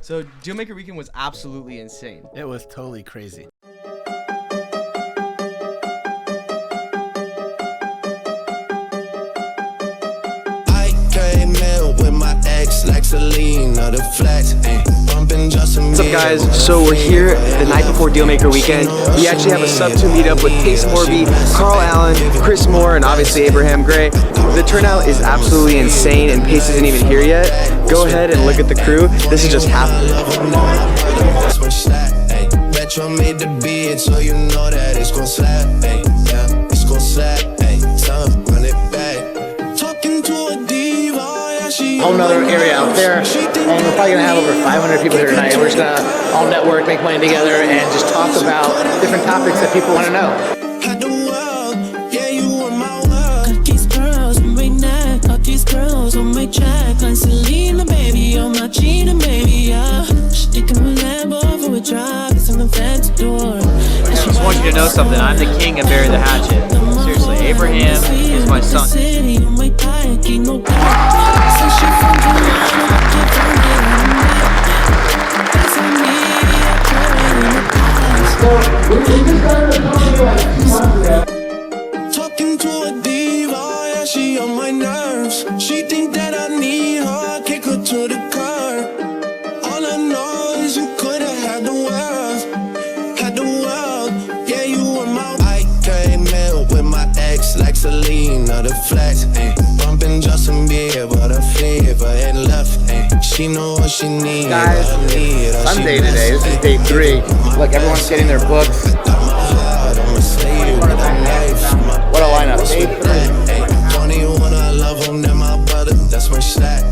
So Dealmaker Weekend was absolutely insane. It was totally crazy. What's up, guys? So we're here the night before Dealmaker Weekend. We actually have a Sub2 Meetup with Pace, Morby, Carl Allen, Chris Moore, and obviously Abraham Gray. The turnout is absolutely insane, and Pace isn't even here yet. Go ahead and look at the crew. This is just half of Metro made the beat, so you know that it's gon' slap, yeah, it's gon' slap, run it back. Talking to a diva, whole nother area out there, and we're probably gonna have over 500 people here tonight, and we're just gonna all network, make money together, and just talk about different topics that people want to know. Had the world, yeah, you were my world. Got these girls on my neck, got these girls on my track, like Selena, baby, on my Gina, baby, yeah. She thinking we Lambo for a drive, it's on the fancy door. I just want you to know something. I'm the king of Bury the Hatchet. Seriously, Abraham is my son. Talking to a diva, yeah, she on my nerves. She think that I need her, kick her to the curb. All I know is you could've had the world, yeah, you were my. I came in with my ex like Selena, the flex, bumping Justin Bieber, the fever and left, she know what she needs. Guys, it's Sunday today. This is day 3. Look, everyone's getting their books. What a lineup. Day 3. 21, I love him, then my brother, that's my slack.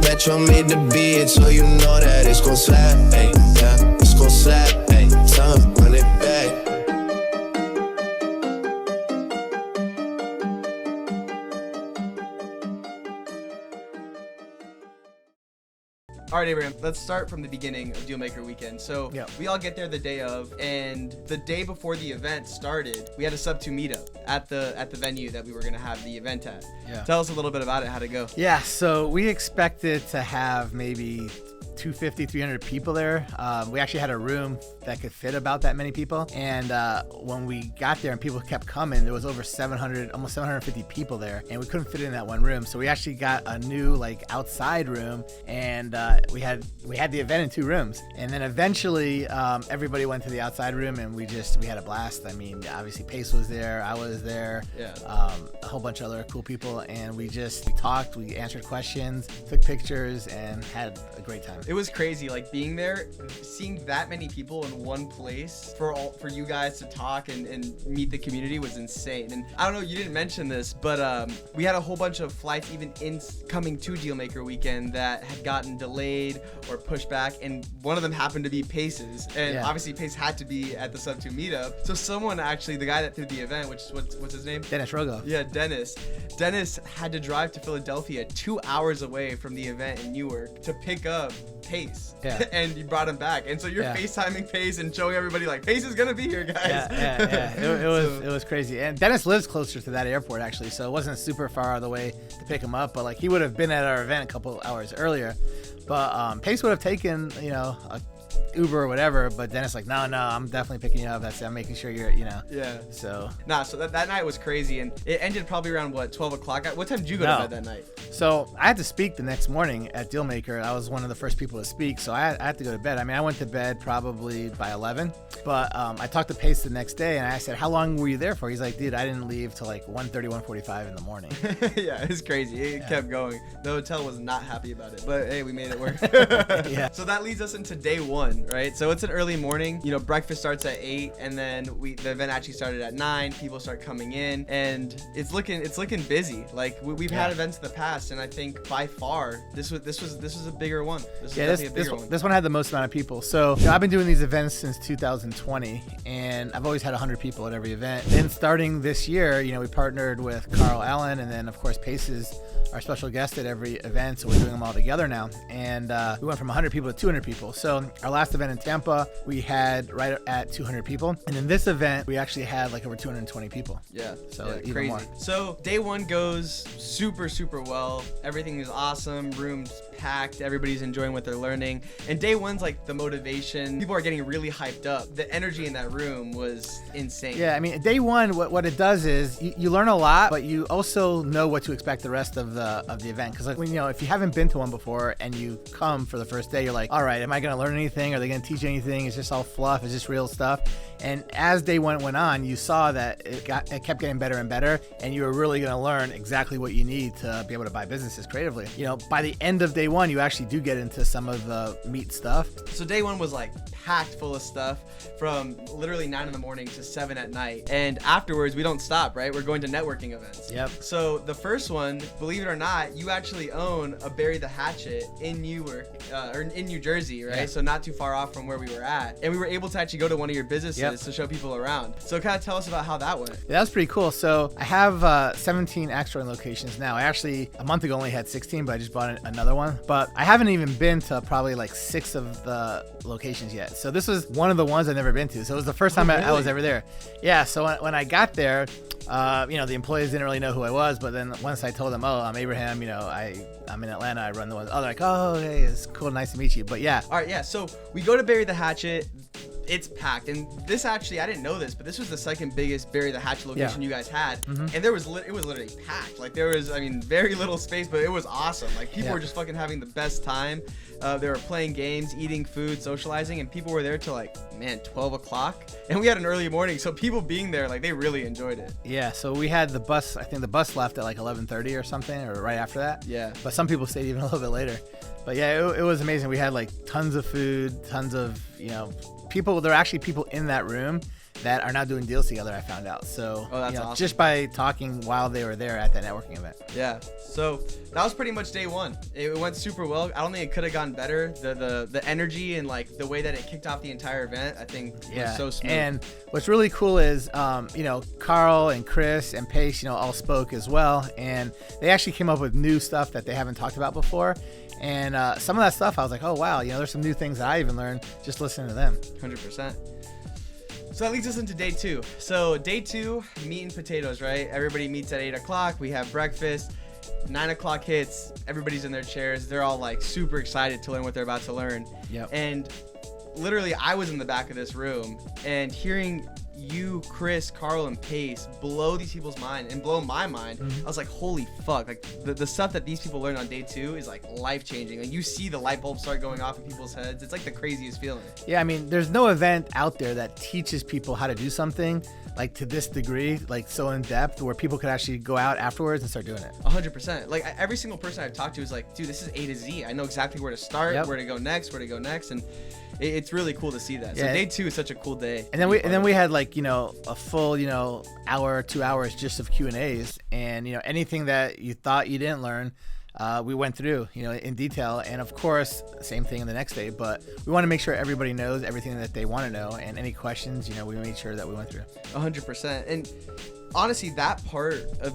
Metro made the beat, so you know that it's gon' slap. Yeah, it's gon' slap. Son, run it back. All right, Abraham, let's start from the beginning of Dealmaker Weekend. So we all get there the day of, and the day before the event started, we had a Sub2 Meetup at the venue that we were gonna have the event at. Yeah. Tell us a little bit about it, how'd it go? Yeah, so we expected to have maybe 250, 300 people there. We actually had a room that could fit about that many people. And when we got there and people kept coming, there was over 700, almost 750 people there, and we couldn't fit in that one room. So we actually got a new like outside room, and we had the event in 2 rooms. And then eventually everybody went to the outside room, and we had a blast. I mean, obviously Pace was there, I was there, a whole bunch of other cool people, and we talked, we answered questions, took pictures, and had a great time. It was crazy, like being there, seeing that many people in one place for you guys to talk and meet the community was insane. And I don't know, you didn't mention this, but we had a whole bunch of flights even coming to Dealmaker Weekend that had gotten delayed or pushed back, and one of them happened to be Pace's, and obviously Pace had to be at the Sub2 Meetup. So someone actually, the guy that threw the event, which is what's his name? Dennis Rogo. Yeah, Dennis had to drive to Philadelphia 2 hours away from the event in Newark to pick up Pace. And you brought him back, and so you're FaceTiming Pace and showing everybody like Pace is gonna be here, guys. It was crazy. And Dennis lives closer to that airport actually, so it wasn't super far out of the way to pick him up, but like he would have been at our event a couple hours earlier. But Pace would have taken, a Uber or whatever, but Dennis like, no, I'm definitely picking you up. I'm making sure you're, Yeah. So. So that night was crazy, and it ended probably around 12 o'clock. What time did you go to bed that night? So I had to speak the next morning at Dealmaker. I was one of the first people to speak, so I had to go to bed. I mean, I went to bed probably by 11, but I talked to Pace the next day, and I said, how long were you there for? He's like, dude, I didn't leave till like 1:30, 1:45 in the morning. Yeah, it's crazy. It kept going. The hotel was not happy about it, but hey, we made it work. Yeah. So that leads us into day 1, right? So it's an early morning. Breakfast starts at 8, and then the event actually started at 9. People start coming in, and it's looking busy. Like we've had events in the past, and I think by far this was a bigger one. This one had the most amount of people. So I've been doing these events since 2020, and I've always had 100 people at every event. Then starting this year, we partnered with Carl Allen, and then of course Pace's our special guest at every event, so we're doing them all together now. And we went from 100 people to 200 people. So our last event in Tampa, we had right at 200 people. And in this event, we actually had like over 220 people. Yeah. So even crazy. more. So day 1 goes super, super well. Everything is awesome. Rooms packed. Everybody's enjoying what they're learning. And day one's like the motivation. People are getting really hyped up. The energy in that room was insane. Yeah, I mean, day one, what it does is you learn a lot, but you also know what to expect the rest of the event. Because like, when, if you haven't been to one before and you come for the first day, you're like, all right, am I going to learn anything? Are they going to teach anything? Is this all fluff? Is this real stuff? And as day one went on, you saw that it kept getting better and better, and you were really going to learn exactly what you need to be able to buy businesses creatively. By the end of day one, you actually do get into some of the meat stuff. So day one was like packed full of stuff from literally 9 in the morning to 7 at night. And afterwards, we don't stop, right? We're going to networking events. Yep. So the first one, believe it or not, you actually own a Bury the Hatchet in Newark, or in New Jersey, right? Yeah. So not too far off from where we were at. And we were able to actually go to one of your businesses to show people around. So kind of tell us about how that went. Yeah, that was pretty cool. So I have 17 extra locations now. I actually, a month ago, only had 16, but I just bought another one. But I haven't even been to probably like 6 of the locations yet. So this was one of the ones I've never been to. So it was the first time I was ever there. Yeah, so when I got there, the employees didn't really know who I was, but then once I told them, oh, I'm Abraham, I'm in Atlanta, I run the one. Oh, they're like, oh, hey, it's cool, nice to meet you. But yeah. All right, yeah. So we go to Bury the Hatchet. It's packed, and this actually, I didn't know this, but this was the second biggest Bury the Hatchet location you guys had, and it was literally packed. Like there was, very little space, but it was awesome. Like people were just fucking having the best time. They were playing games, eating food, socializing, and people were there till 12 o'clock, and we had an early morning, so people being there, they really enjoyed it. Yeah, so we had the bus. I think the bus left at 11:30 or something, or right after that. Yeah. But some people stayed even a little bit later. But yeah, it was amazing. We had tons of food, tons of people. There are actually people in that room that are now doing deals together, I found out. So awesome. Just by talking while they were there at that networking event. Yeah. So that was pretty much day one. It went super well. I don't think it could have gone better. The energy and the way that it kicked off the entire event, I think was so smooth. And what's really cool is Carl and Chris and Pace all spoke as well, and they actually came up with new stuff that they haven't talked about before. And some of that stuff I was like, oh wow, there's some new things that I even learned just listening to them. 100%. So that leads us into day two. So day two, meat and potatoes, right? Everybody meets at 8 o'clock. We have breakfast. 9 o'clock hits. Everybody's in their chairs. They're all super excited to learn what they're about to learn. Yep. And literally, I was in the back of this room, and hearing you, Chris, Carl, and Pace blow these people's mind and blow my mind. I was like, holy fuck. The stuff that these people learn on day two is life-changing. You see the light bulbs start going off in people's heads. It's the craziest feeling. Yeah, there's no event out there that teaches people how to do something to this degree, so in depth, where people could actually go out afterwards and start doing it. 100%. Every single person I've talked to is dude, this is A to Z. I know exactly where to start, where to go next, and it's really cool to see that. So day two is such a cool day. And then we had a full hour, 2 hours just of Q&As, and anything that you thought you didn't learn, we went through in detail. And of course, same thing the next day, but we want to make sure everybody knows everything that they want to know, and any questions we made sure that we went through. 100%. And honestly, that part of,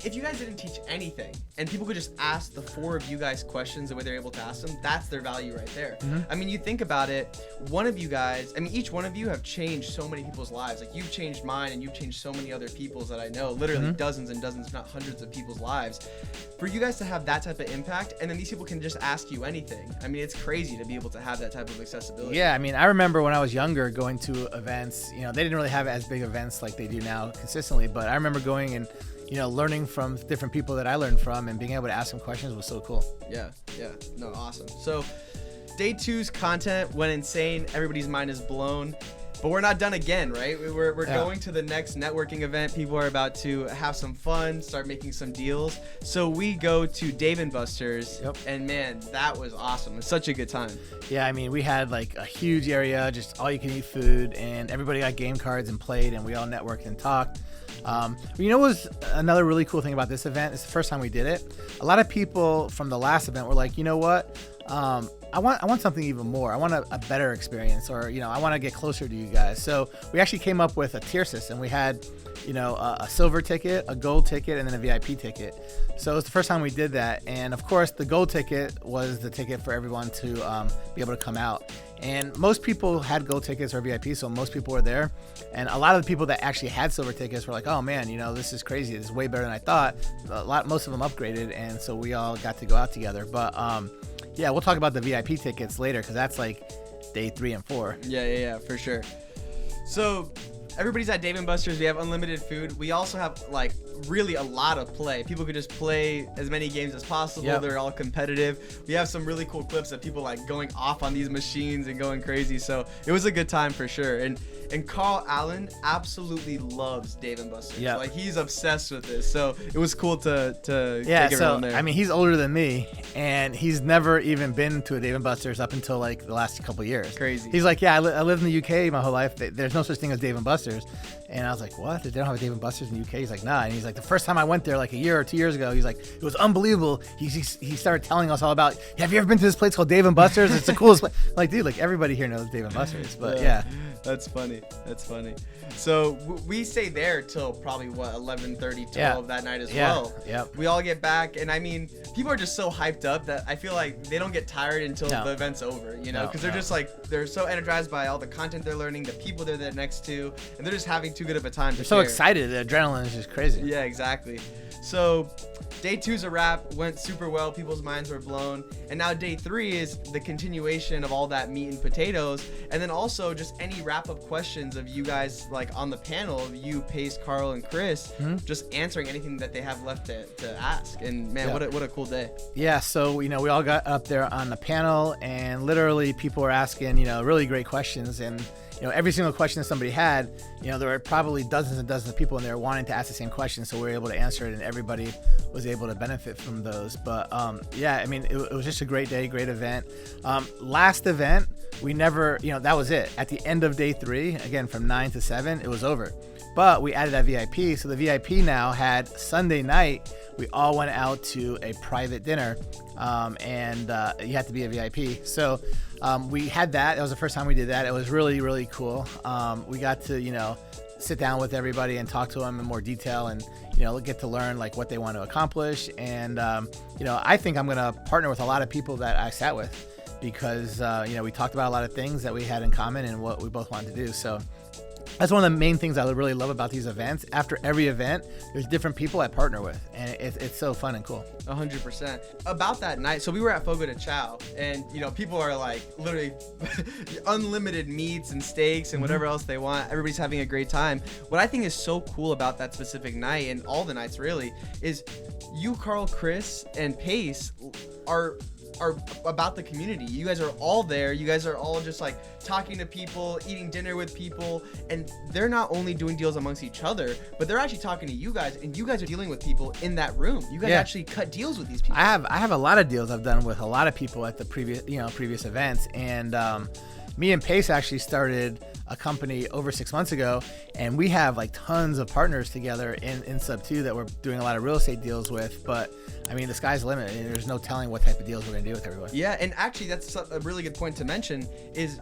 if you guys didn't teach anything and people could just ask the 4 of you guys questions the way they're able to ask them, that's their value right there. You think about it, one of you guys, each one of you have changed so many people's lives. You've changed mine, and you've changed so many other people's that I know, literally dozens and dozens, if not hundreds of people's lives. For you guys to have that type of impact, and then these people can just ask you anything. It's crazy to be able to have that type of accessibility. Yeah, I remember when I was younger going to events, they didn't really have as big events like they do now consistently, but I remember going and learning from different people that I learned from, and being able to ask them questions was so cool. Yeah. No, awesome. So day two's content went insane. Everybody's mind is blown. But we're not done again, right? We're going to the next networking event. People are about to have some fun, start making some deals. So we go to Dave & Buster's, and man, that was awesome. It's such a good time. Yeah, we had a huge area, just all you can eat food, and everybody got game cards and played, and we all networked and talked. What was another really cool thing about this event? It's the first time we did it. A lot of people from the last event were like, you know what? I want something even more. I want a better experience, or I want to get closer to you guys. So we actually came up with a tier system. We had a silver ticket, a gold ticket, and then a VIP ticket. So it was the first time we did that. And of course, the gold ticket was the ticket for everyone to be able to come out. And most people had gold tickets or VIP, so most people were there. And a lot of the people that actually had silver tickets were like, oh man, this is crazy. This is way better than I thought. Most of them upgraded, and so we all got to go out together. But Yeah, we'll talk about the VIP tickets later because that's like day 3 and 4. Yeah, for sure. So everybody's at Dave & Buster's. We have unlimited food. We also have like really a lot of play. People could just play as many games as possible. Yep. They're all competitive. We have some really cool clips of people like going off on these machines and going crazy. So it was a good time for sure. And Carl Allen absolutely loves Dave & Buster's. Yep. Like he's obsessed with this. So it was cool to Yeah, take so everyone there. I mean, he's older than me, and he's never even been to a Dave & Buster's up until like the last couple of years. Crazy. He's like, yeah, I lived in the UK my whole life. There's no such thing as Dave & Buster's. And I was like, what? They don't have a Dave & Buster's in the UK? He's like, nah. And he's like, the first time I went there like a year or 2 years ago, he's like, it was unbelievable. He started telling us all about, have you ever been to this place called Dave & Buster's? It's the coolest place. Like, dude, like everybody here knows Dave & Buster's. But yeah. That's funny. So we stay there till probably 11:30, 12 that night as well. Yep. We all get back, and I mean, people are just so hyped up that I feel like they don't get tired until the event's over, you know, because they're just like, they're so energized by all the content they're learning, the people they're there next to, and they're just having too good of a time. They're so excited. The adrenaline is just crazy. Yeah, exactly. So day 2's a wrap, went super well. People's minds were blown. And now day 3 is the continuation of all that meat and potatoes. And then also just any wrap-up questions of you guys like on the panel, of you, Pace, Carl, and Chris, just answering anything that they have left to ask. And man, what a cool day. Yeah, so, you know, we all got up there on the panel, and literally people were asking, you know, really great questions. And you know, every single question that somebody had, you know, there were probably dozens and dozens of people in there wanting to ask the same question, so we were able to answer it, and everybody was able to benefit from those. But yeah, I mean, it was just a great day, great event. Last event, we never, you know, that was it. At the end of day 3, again from 9 to 7, it was over. But we added that VIP, so the VIP now had Sunday night. We all went out to a private dinner, and you had to be a VIP. So we had that. It was the first time we did that. It was really, really cool. We got to, you know, sit down with everybody and talk to them in more detail, and you know, get to learn like what they want to accomplish. And you know, I think I'm gonna partner with a lot of people that I sat with, because you know, we talked about a lot of things that we had in common and what we both wanted to do. So that's one of the main things I really love about these events. After every event, there's different people I partner with, and it's so fun and cool. 100%. About that night, so we were at Fogo de Chao, and you know, people are like literally unlimited meats and steaks and whatever else they want. Everybody's having a great time. What I think is so cool about that specific night, and all the nights really, is you, Carl, Chris, and Pace are about the community. You guys are all there. You guys are all just like talking to people, eating dinner with people, and they're not only doing deals amongst each other, but they're actually talking to you guys, and you guys are dealing with people in that room. You guys actually cut deals with these people. I have a lot of deals I've done with a lot of people at the previous events, and me and Pace actually started a company over 6 months ago, and we have like tons of partners together in Sub2 that we're doing a lot of real estate deals with. But I mean, the sky's the limit, and there's no telling what type of deals we're gonna do with everybody. Yeah, and actually that's a really good point to mention is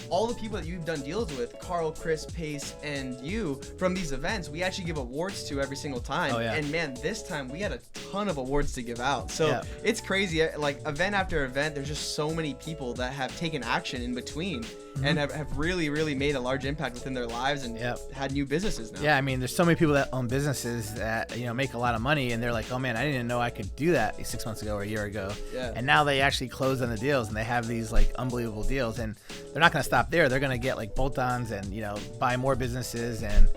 all the people that you've done deals with, Carl, Chris, Pace, and you, from these events, we actually give awards to every single time. Oh, yeah. And man, this time we had a ton of awards to give out. So it's crazy. Like event after event, there's just so many people that have taken action in between and have really, really made a large impact within their lives and had new businesses now. Yeah, I mean, there's so many people that own businesses that, you know, make a lot of money, and they're like, oh man, I didn't know I could do that 6 months ago or a year ago. Yeah. And now they actually close on the deals, and they have these like unbelievable deals, and they're not going to stop there. They're going to get like bolt-ons and, you know, buy more businesses, and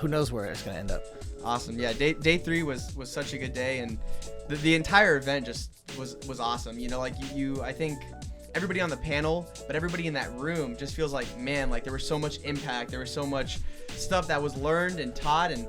who knows where it's going to end up. Awesome. Yeah, day 3 was such a good day, and the entire event just was awesome. You know, like you I think everybody on the panel, but everybody in that room just feels like, man, like there was so much impact, there was so much stuff that was learned and taught, and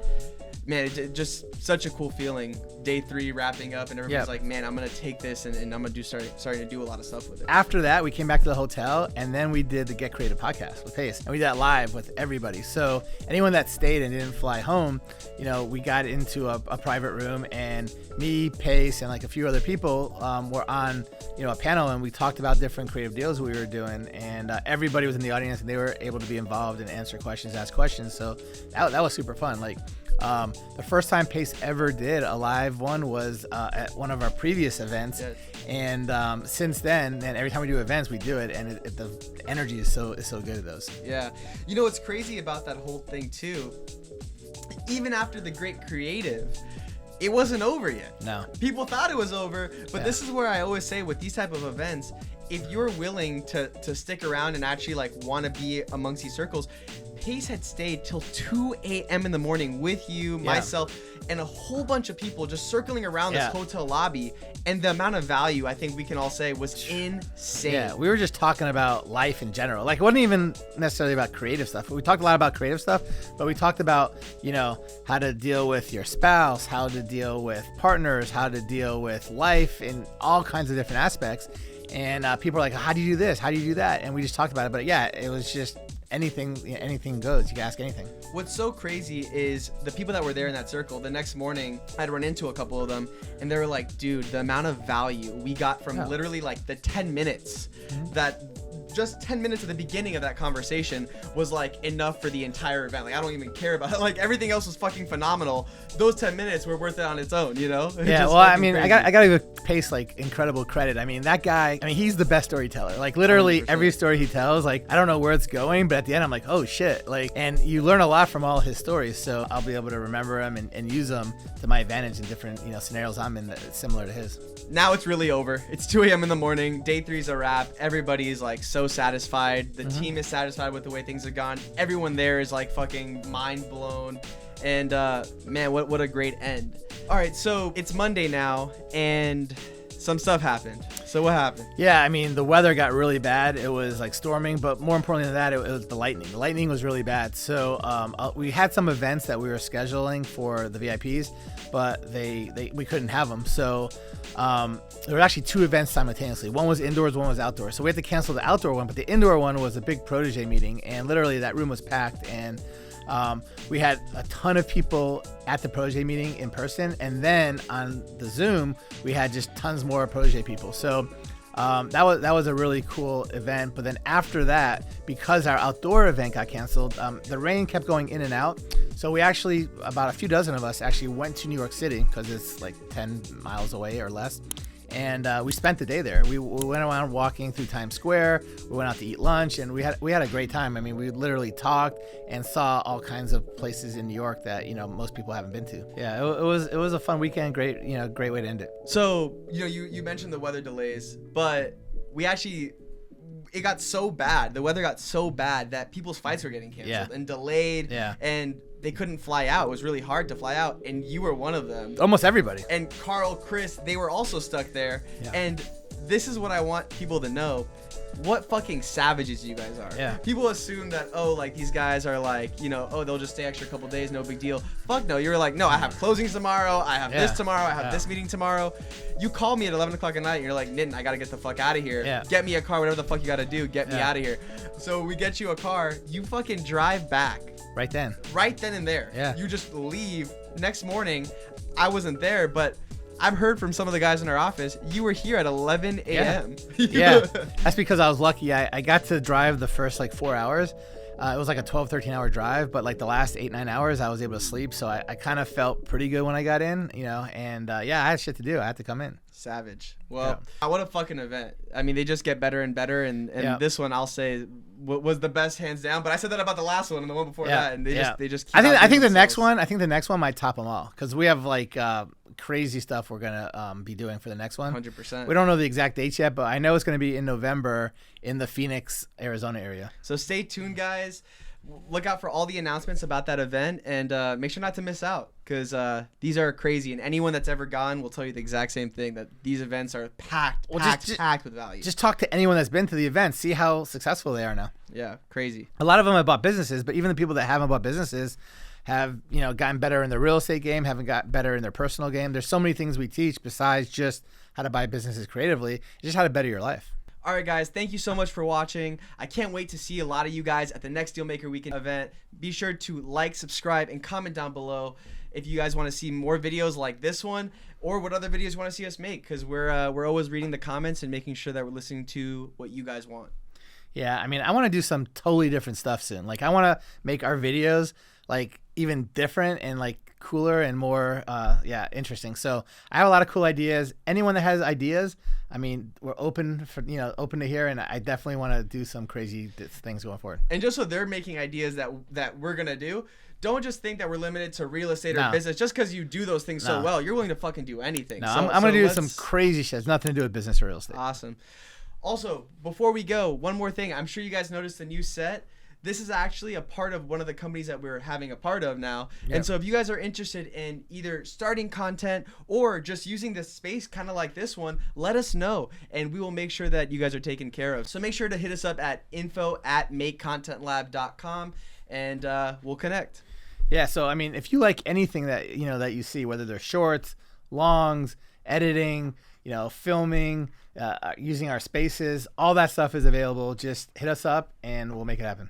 man, it just such a cool feeling. Day 3 wrapping up, and everybody's like, man, I'm gonna take this and I'm gonna starting to do a lot of stuff with it. After that, we came back to the hotel, and then we did the Get Creative podcast with Pace, and we did that live with everybody. So anyone that stayed and didn't fly home, you know, we got into a private room, and me, Pace, and like a few other people were on, you know, a panel, and we talked about different creative deals we were doing, and everybody was in the audience, and they were able to be involved and answer questions, ask questions. So that was super fun. Like the first time Pace ever did a live one was at one of our previous events. Yes. And since then, and every time we do events, we do it, and the energy is so good at those. Yeah. You know what's crazy about that whole thing too, even after the great creative, it wasn't over yet. No. People thought it was over, but Yeah. this is where I always say with these type of events, if you're willing to stick around and actually like want to be amongst these circles, Pace had stayed till 2 a.m. in the morning with you, myself, and a whole bunch of people just circling around this hotel lobby. And the amount of value, I think we can all say, was insane. Yeah, we were just talking about life in general. Like, it wasn't even necessarily about creative stuff. We talked a lot about creative stuff, but we talked about, you know, how to deal with your spouse, how to deal with partners, how to deal with life in all kinds of different aspects. And people are like, how do you do this? How do you do that? And we just talked about it. But yeah, it was just anything goes. You can ask anything. What's so crazy is the people that were there in that circle, the next morning, I'd run into a couple of them, and they were like, dude, the amount of value we got from literally like the 10 minutes that just 10 minutes at the beginning of that conversation was like enough for the entire event. Like, I don't even care about it. Like, everything else was fucking phenomenal. Those 10 minutes were worth it on its own, you know? Yeah, well, I mean, I gotta give Pace like incredible credit. I mean, that guy, I mean, he's the best storyteller. Like, literally 100%. Every story he tells, like, I don't know where it's going, but at the end I'm like, oh shit. Like, and you learn a lot from all his stories, so I'll be able to remember them and use them to my advantage in different, you know, scenarios I'm in that's similar to his. Now it's really over. It's 2 a.m. in the morning. Day 3's a wrap. Everybody's like so satisfied. The team is satisfied with the way things have gone. Everyone there is like fucking mind blown. And man, what a great end. All right, so it's Monday now, and some stuff happened. So what happened? Yeah, I mean, the weather got really bad. It was like storming, but more importantly than that, it was the lightning. The lightning was really bad. So we had some events that we were scheduling for the VIPs, but we couldn't have them. So there were actually 2 events simultaneously. One was indoors, one was outdoors. So we had to cancel the outdoor one, but the indoor one was a big protege meeting, and literally that room was packed, and we had a ton of people at the protege meeting in person, and then on the Zoom we had just tons more protege people. So that was a really cool event. But then after that, because our outdoor event got canceled, the rain kept going in and out. So we actually, about a few dozen of us actually went to New York City, because it's like 10 miles away or less. And we spent the day there. We went around walking through Times Square. We went out to eat lunch, and we had a great time. I mean, we literally talked and saw all kinds of places in New York that, you know, most people haven't been to. Yeah, it was a fun weekend. Great way to end it. So, you know, you mentioned the weather delays, but it got so bad. The weather got so bad that people's flights were getting canceled and delayed. Yeah. And they couldn't fly out. It was really hard to fly out, and you were one of them. Almost everybody. And Carl, Chris, they were also stuck there. Yeah. And this is what I want people to know. What fucking savages you guys are. Yeah. People assume that, oh, like, these guys are like, you know, oh, they'll just stay extra couple days, no big deal. Fuck no. You're like, no, I have closings tomorrow. I have this tomorrow. I have this meeting tomorrow. You call me at 11 o'clock at night, and you're like, Nitin, I got to get the fuck out of here. Yeah. Get me a car, whatever the fuck you got to do. Get me out of here. So we get you a car. You fucking drive back. Right then and there. Yeah. You just leave. Next morning, I wasn't there, but I've heard from some of the guys in our office, you were here at 11 a.m. Yeah. That's because I was lucky. I got to drive the first like 4 hours. It was like a 12-13 hour drive, but like the last 8-9 hours I was able to sleep, so I kind of felt pretty good when I got in, you know. And I had shit to do. I had to come in. Savage. Well, what a fucking event. I mean, they just get better and better, and this one, I'll say, was the best hands down. But I said that about the last one and the one before that, and they just keep I think the next one might top them all, because we have like crazy stuff we're gonna be doing for the next one. 100%. We don't know the exact dates yet, but I know it's gonna be in November in the Phoenix, Arizona area. So stay tuned, guys. Look out for all the announcements about that event, and make sure not to miss out, because these are crazy, and anyone that's ever gone will tell you the exact same thing, that these events are packed with value. Just talk to anyone that's been to the event, see how successful they are now. Yeah, crazy. A lot of them have bought businesses, but even the people that haven't bought businesses have, you know, gotten better in their real estate game, haven't got better in their personal game. There's so many things we teach besides just how to buy businesses creatively, just how to better your life. All right, guys, thank you so much for watching. I can't wait to see a lot of you guys at the next Dealmaker Weekend event. Be sure to like, subscribe, and comment down below if you guys want to see more videos like this one, or what other videos you want to see us make, because we're always reading the comments and making sure that we're listening to what you guys want. Yeah, I mean, I want to do some totally different stuff soon. Like, I want to make our videos like even different and like cooler and more interesting. So I have a lot of cool ideas. Anyone that has ideas, I mean, we're open open to hear, and I definitely want to do some crazy things going forward. And just so they're making ideas that we're gonna do, don't just think that we're limited to real estate or business. Just because you do those things so well, you're willing to fucking do anything. No, I'm gonna do some crazy shit. It's nothing to do with business or real estate. Awesome. Also, before we go, one more thing. I'm sure you guys noticed the new set. This is actually a part of one of the companies that we're having a part of now. Yep. And so if you guys are interested in either starting content or just using this space kind of like this one, let us know and we will make sure that you guys are taken care of. So make sure to hit us up at info@makecontentlab.com and we'll connect. Yeah, so I mean, if you like anything that that you see, whether they're shorts, longs, editing, filming, using our spaces, all that stuff is available. Just hit us up and we'll make it happen.